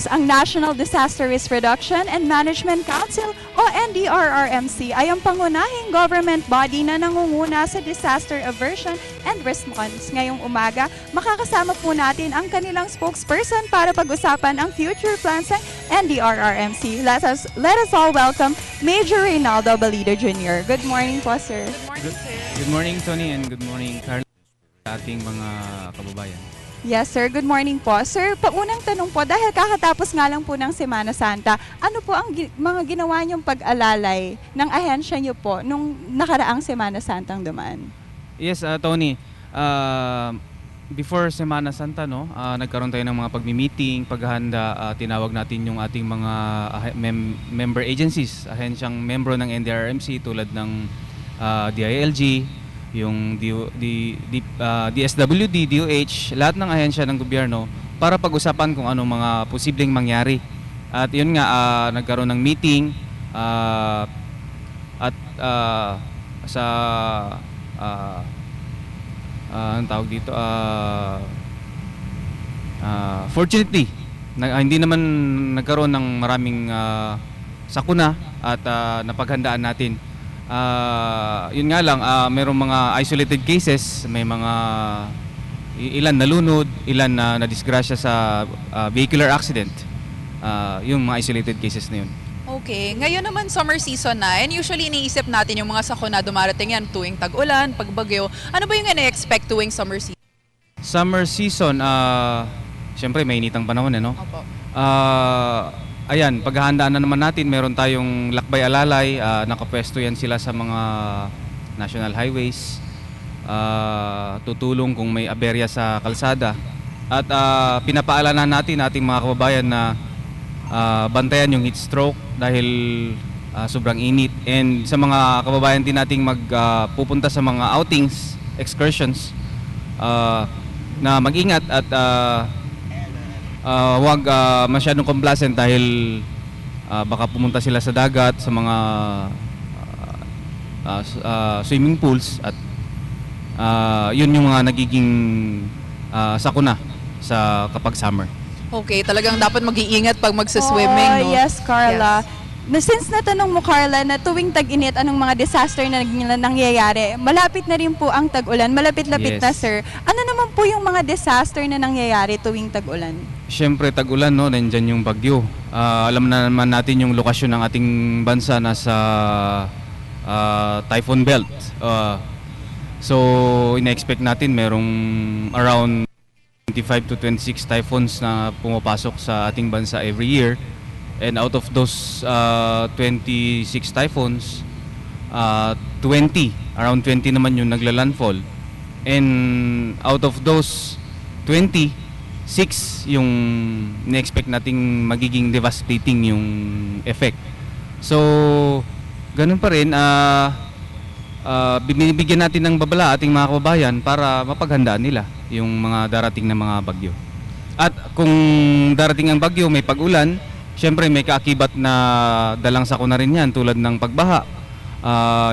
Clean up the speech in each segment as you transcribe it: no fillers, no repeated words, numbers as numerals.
ang National Disaster Risk Reduction and Management Council o NDRRMC ay ang pangunahing government body na nangunguna sa disaster aversion and response. Ngayong umaga, makakasama po natin ang kanilang spokesperson para pag-usapan ang future plans ng NDRRMC. Let us all welcome Major Reynaldo Balido Jr. Good morning po, sir. Good morning, Tony, and good morning, Carlos, sa ating mga kababayan. Yes, sir. Good morning po. Sir, paunang tanong po, dahil kakatapos nga lang po ng Semana Santa, ano po ang mga ginawa niyong pag-alalay ng ahensya niyo po nung nakaraang Semana Santang dumaan? Yes, Tony, before Semana Santa, no, nagkaroon tayo ng mga pagmi-meeting, paghahanda, tinawag natin yung ating mga member agencies, ahensyang membro ng NDRRMC tulad ng DILG, yung DSWD, DOH, lahat ng ahensya ng gobyerno para pag-usapan kung ano mga posibleng mangyari. At yun nga, nagkaroon ng meeting at sa anong tawag dito, fortunately, hindi naman nagkaroon ng maraming sakuna at napaghandaan natin. Yun nga lang, mayroong mga isolated cases, may mga ilan nalunod, ilan na nadisgrasya sa vehicular accident. Yung mga isolated cases na yun. Okay, ngayon naman summer season na, and usually iniisip natin yung mga sakuna dumarating yan tuwing tag-ulan, pagbagyo. Ano ba yung ina-expect tuwing summer season? Summer season, syempre may initang panahon, no? Opo. Ayan, paghahandaan na naman natin, meron tayong lakbay alalay, nakapwesto yan sila sa mga national highways, tutulong kung may aberya sa kalsada. At pinapaalanan natin ating mga kababayan na bantayan yung heat stroke dahil sobrang init. And sa mga kababayan din nating magpupunta sa mga outings, excursions, na mag-ingat at huwag masyadong complacent dahil baka pumunta sila sa dagat, sa mga swimming pools at yun yung mga nagiging sakuna sa kapag summer. Okay, talagang dapat mag-iingat pag magsa-swimming, no? Yes, Carla. Yes. Since natanong mo, Carla, na tuwing tag-init, anong mga disaster na nangyayari, malapit na rin po ang tag-ulan. Malapit-lapit Yes. na, sir. Ano naman po yung mga disaster na nangyayari tuwing tag-ulan? Siyempre, tag-ulan, no? Nandyan yung bagyo. Alam na naman natin yung lokasyon ng ating bansa nasa typhoon belt. So, ina-expect natin merong around 25 to 26 typhoons na pumapasok sa ating bansa every year. And out of those 26 typhoons, around 20 naman yung nagla-landfall. And out of those 20, 6 yung na-expect nating magiging devastating yung effect. So, ganun pa rin, binibigyan natin ng babala ating mga kababayan para mapaghandaan nila yung mga darating na mga bagyo. At kung darating ang bagyo, may pag-ulan, siyempre may kaakibat na dalang sakuna rin yan tulad ng pagbaha,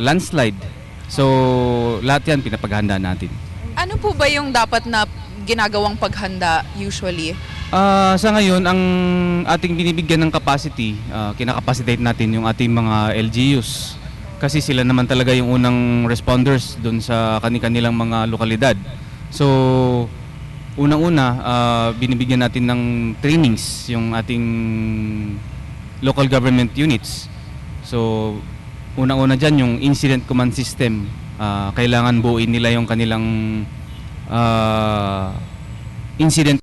landslide. So, lahat yan pinapaghandaan natin. Ano po ba yung dapat na ginagawang paghanda usually? Sa ngayon, ang ating binibigyan ng capacity, kinakapacitate natin yung ating mga LGUs. Kasi sila naman talaga yung unang responders dun sa kanilang mga lokalidad. So, unang-una, binibigyan natin ng trainings yung ating local government units. So, unang-una dyan yung incident command system. Kailangan buuin nila yung kanilang incident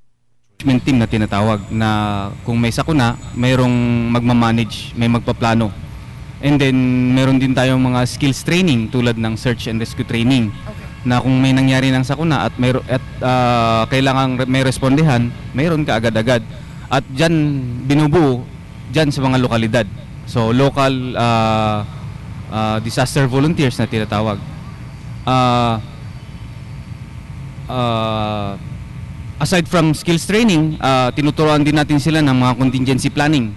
management team na tinatawag na kung may sakuna, mayroong magmamanage, may magpaplano. And then, meron din tayong mga skills training tulad ng search and rescue training. Okay. Na kung may nangyari ng sakuna at kailangan may respondehan, mayroon ka agad-agad. At dyan, binubuo dyan sa mga lokalidad. So, local disaster volunteers na tinatawag. Aside from skills training, tinuturuan din natin sila ng mga contingency planning.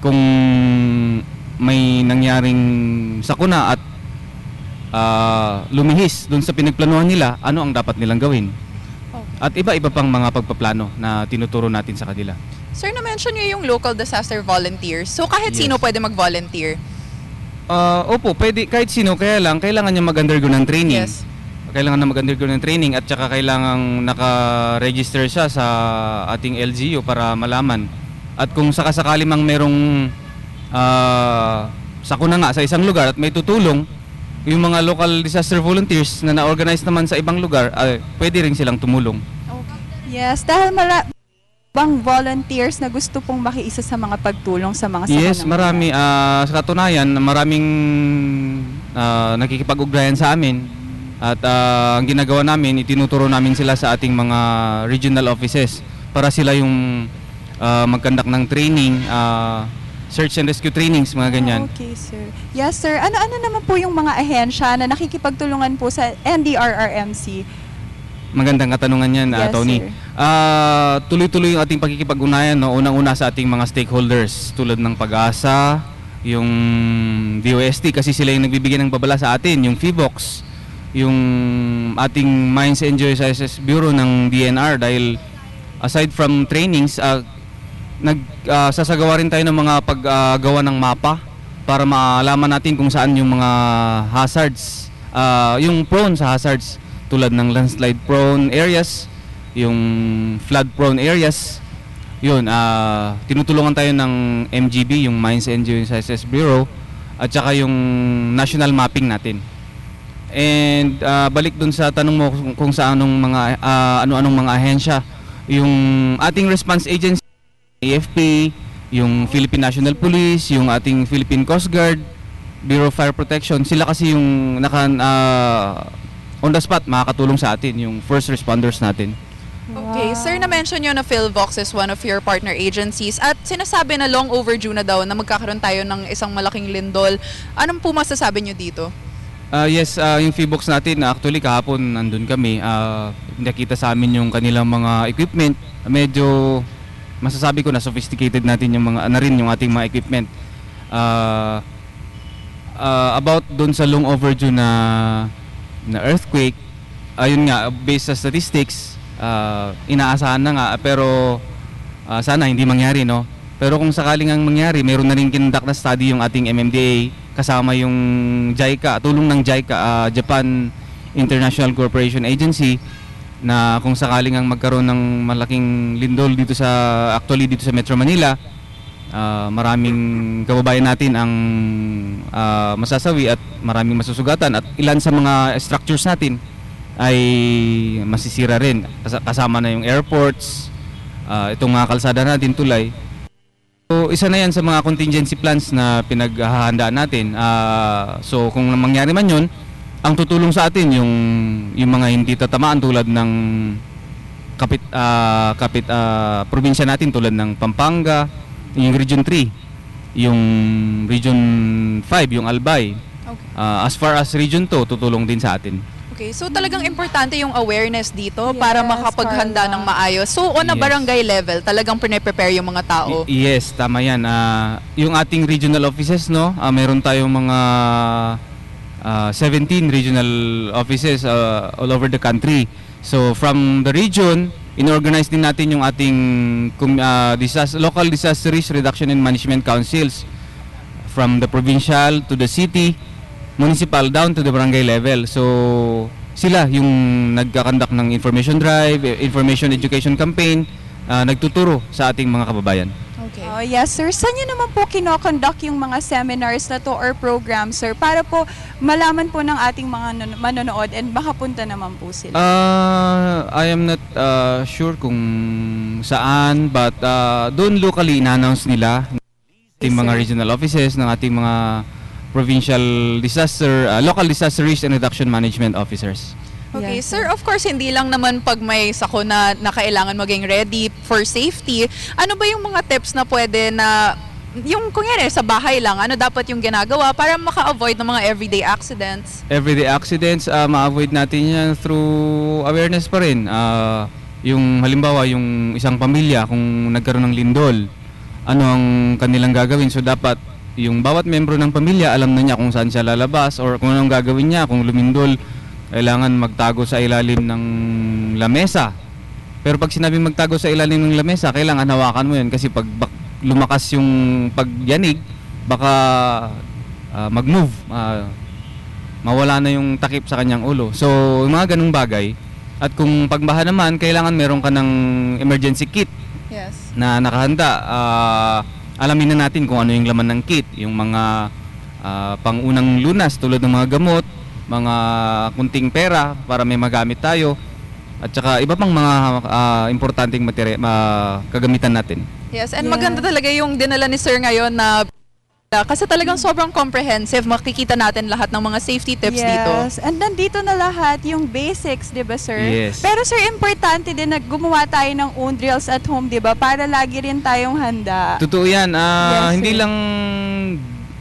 Kung may nangyaring sakuna at lumihis dun sa pinagplanuhan nila, ano ang dapat nilang gawin. Okay. At iba-iba pang mga pagpaplano na tinuturo natin sa kanila. Sir, na-mention niyo yung local disaster volunteers. So kahit Yes. sino pwede mag-volunteer? Opo, pwede kahit sino, kaya lang kailangan niya mag-undergo ng training. Yes. Kailangan na mag-undergo ng training at saka kailangan naka-register siya sa ating LGU para malaman. At kung sakasakali mang merong sakuna nga sa isang lugar at may tutulong, yung mga local disaster volunteers na na-organize naman sa ibang lugar, pwede rin silang tumulong. Yes, dahil bang volunteers na gusto pong makiisa sa mga pagtulong sa mga Yes, sakunang marami. Sa katunayan, maraming nakikipag-ugnayan sa amin. At ang ginagawa namin, itinuturo namin sila sa ating mga regional offices para sila yung mag-conduct ng training, search and rescue trainings, mga ganyan. Okay, sir. Yes, sir. Ano naman po yung mga ahensya na nakikipagtulungan po sa NDRRMC? Magandang katanungan yan, Yes, Tony. sir. Tuloy-tuloy yung ating pakikipag-ugnayan, no? Unang-una sa ating mga stakeholders tulad ng Pag-asa, yung DOST kasi sila yung nagbibigay ng babala sa atin, yung PHIVOX, yung ating Mines and Geosciences Bureau ng DNR dahil aside from trainings, sasagawa rin tayo ng mga paggawa ng mapa para maalaman natin kung saan yung mga hazards, yung prone sa hazards tulad ng landslide prone areas, yung flood prone areas. Yun, tinutulungan tayo ng MGB, yung Mines and Geosciences Bureau, at saka yung national mapping natin. And balik dun sa tanong mo kung sa ano-anong mga ahensya, yung ating response agency, AFP, yung Philippine National Police, yung ating Philippine Coast Guard, Bureau of Fire Protection, sila kasi yung on the spot makakatulong sa atin, yung first responders natin. Okay, sir, na-mention nyo na PhilVox is one of your partner agencies at sinasabi na long overdue na daw na magkakaroon tayo ng isang malaking lindol. Anong po masasabi nyo dito? Yes, yung PHIVOX natin, actually kahapon nandun kami, nakita sa amin yung kanilang mga equipment. Medyo masasabi ko na sophisticated natin yung mga yung ating mga equipment. About dun sa long overdue na earthquake, ayun nga, based sa statistics, inaasahan na nga, pero sana hindi mangyari, no? Pero kung sakaling ang mangyari, meron na rin kinundak na study yung ating MMDA kasama yung JICA, tulong ng JICA, Japan International Cooperation Agency, na kung sakaling ang magkaroon ng malaking lindol dito sa Metro Manila, maraming kababayan natin ang masasawi at maraming masusugatan at ilan sa mga structures natin ay masisira rin, kasama na yung airports, itong mga kalsada natin, tulay. So isa na yan sa mga contingency plans na pinaghahandaan natin. So kung mangyari man yun, ang tutulong sa atin yung mga hindi tatamaan tulad ng kapit probinsya natin tulad ng Pampanga, yung Region 3, yung Region 5, yung Albay. Okay. As far as Region 2, tutulong din sa atin. Okay, so talagang importante yung awareness dito Yes, para makapaghanda Carla. ng maayos. So on a Yes. barangay level, talagang prepare yung mga tao. Yes, tama yan. Yung ating regional offices, no, meron tayong mga 17 regional offices all over the country. So from the region, inorganize din natin yung ating local disaster risk reduction and management councils from the provincial to the city, municipal down to the barangay level. So sila yung nagkakandak ng information drive, information education campaign, nagtuturo sa ating mga kababayan. Okay. Yes, sir. Saan nyo naman po kinoconduct yung mga seminars na to or programs, sir, para po malaman po ng ating mga manonood and makapunta naman po sila? I am not sure kung saan, but doon locally in-announce nila ating mga regional offices ng ating mga provincial local disaster risk and reduction management officers. Okay, Yes, sir, of course, hindi lang naman pag may sakuna na kailangan maging ready for safety. Ano ba yung mga tips na pwede na, yung kunyari sa bahay lang, ano dapat yung ginagawa para maka-avoid ng mga everyday accidents? Everyday accidents, ma-avoid natin yan through awareness pa rin. Yung halimbawa, yung isang pamilya, kung nagkaroon ng lindol, ano ang kanilang gagawin? So dapat yung bawat membro ng pamilya, alam na niya kung saan siya lalabas or kung anong gagawin niya. Kung lumindol, kailangan magtago sa ilalim ng lamesa. Pero pag sinabing magtago sa ilalim ng lamesa, kailangan hawakan mo yun kasi pag lumakas yung pagyanig, baka mag-move, mawala na yung takip sa kanyang ulo. So, yung mga ganung bagay. At kung pagbaha naman, kailangan meron ka ng emergency kit Yes. na nakahanda. Alamin na natin kung ano yung laman ng kit, yung mga pangunang lunas tulad ng mga gamot, mga kunting pera para may magamit tayo, at saka iba pang mga importanteng kagamitan natin. Yes, and Yes. maganda talaga yung dinala ni Sir ngayon na kasi talagang sobrang comprehensive. Makikita natin lahat ng mga safety tips dito. Yes, and nandito na lahat yung basics, di ba, sir? Yes. Pero sir, importante din na gumawa tayo ng own drills at home, di ba? Para lagi rin tayong handa. Totoo yan. Yes, Hindi sir. lang...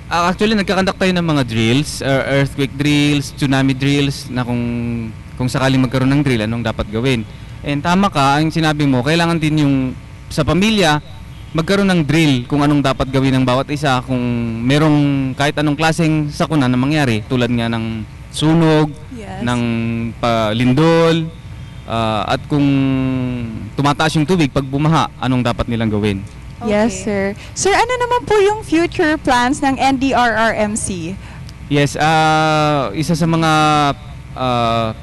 actually, nagkakandak tayo ng mga drills, earthquake drills, tsunami drills, na kung sakaling magkaroon ng drill, anong dapat gawin. And tama ka, ang sinabi mo, kailangan din yung sa pamilya, magkaroon ng drill kung anong dapat gawin ng bawat isa, kung merong kahit anong klaseng sakuna na mangyari, tulad nga ng sunog, Yes. ng lindol, at kung tumataas yung tubig pag bumaha, anong dapat nilang gawin. Yes, sir. Sir, ano naman po yung future plans ng NDRRMC? Yes, isa sa mga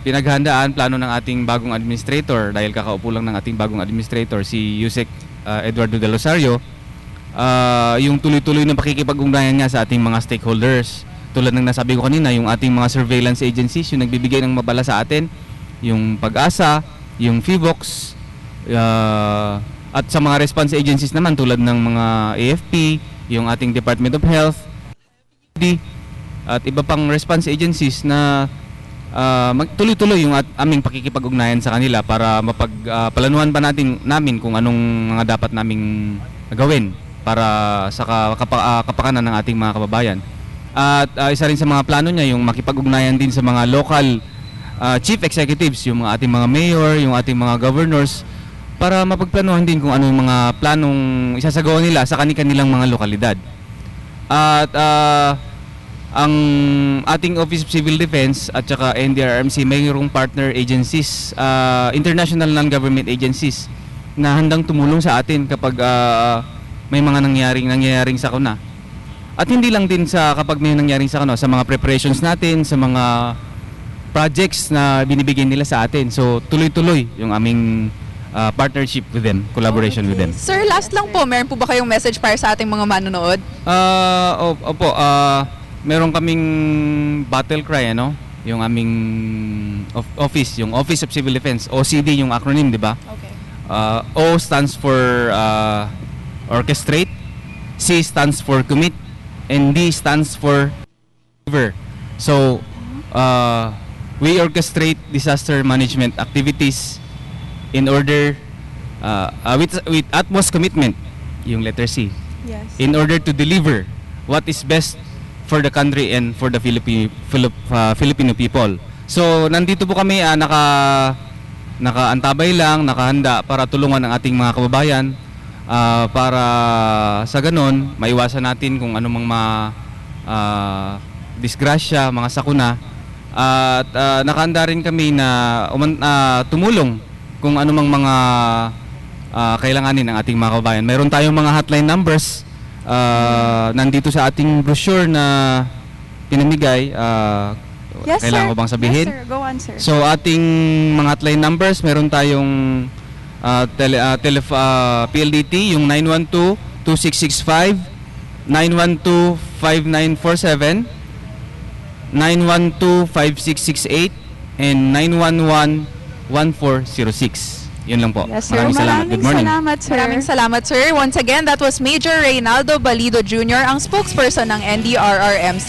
pinaghandaan, plano ng ating bagong administrator, dahil kakaupo lang ng ating bagong administrator, si Yusek Eduardo de Rosario, yung tuloy-tuloy na pakikipag-ugnayan nga sa ating mga stakeholders. Tulad ng nasabi ko kanina, yung ating mga surveillance agencies, yung nagbibigay ng mabala sa atin, yung PAG-ASA, yung FIVOX, at sa mga response agencies naman tulad ng mga AFP, yung ating Department of Health, at iba pang response agencies na tuloy-tuloy yung aming pakikipag-ugnayan sa kanila para mapagplanuhan pa namin kung anong mga dapat naming gawin para sa kapakanan ng ating mga kababayan. At isa rin sa mga plano niya yung makipag-ugnayan din sa mga local chief executives, yung mga ating mga mayor, yung ating mga governors, para mapagplanuhan din kung ano yung mga planong isasagawa nila sa kanilang mga lokalidad. At ang ating Office of Civil Defense at saka NDRRMC mayroong partner agencies, international non-government agencies na handang tumulong sa atin kapag may mga nangyayaring sakuna. At hindi lang din sa kapag may nangyaring sakuna, sa mga preparations natin, sa mga projects na binibigyan nila sa atin. So tuloy-tuloy yung aming partnership with them, collaboration with them. Sir, last lang po, meron po ba kayong message para sa ating mga manonood? Opo, meron kaming battle cry, ano? Yung aming office, yung Office of Civil Defense, OCD yung acronym, di ba? Okay. O stands for orchestrate, C stands for commit, and D stands for deliver. So, we orchestrate disaster management activities in order, with utmost commitment, yung letter C, Yes. in order to deliver what is best for the country and for the Filipino people. So, nandito po kami nakaantabay lang, nakahanda para tulungan ang ating mga kababayan para sa ganon, maiwasan natin kung anumang disgrasya, mga sakuna. At nakahanda rin kami na tumulong kung anumang mga kailanganin ng ating mga kababayan. Meron tayong mga hotline numbers nandito sa ating brochure na pinamigay. Yes, Kailangan sir. ko bang sabihin? Yes, sir. Go on, sir. So ating mga hotline numbers, meron tayong PLDT, yung 912-2665, 912-5947, 912-5668, and 911-1406. Yun lang po. Yes, sir. Maraming salamat. Good morning. Salamat, sir. Maraming salamat, sir. Once again, that was Major Reynaldo Balido Jr., ang spokesperson ng NDRRMC.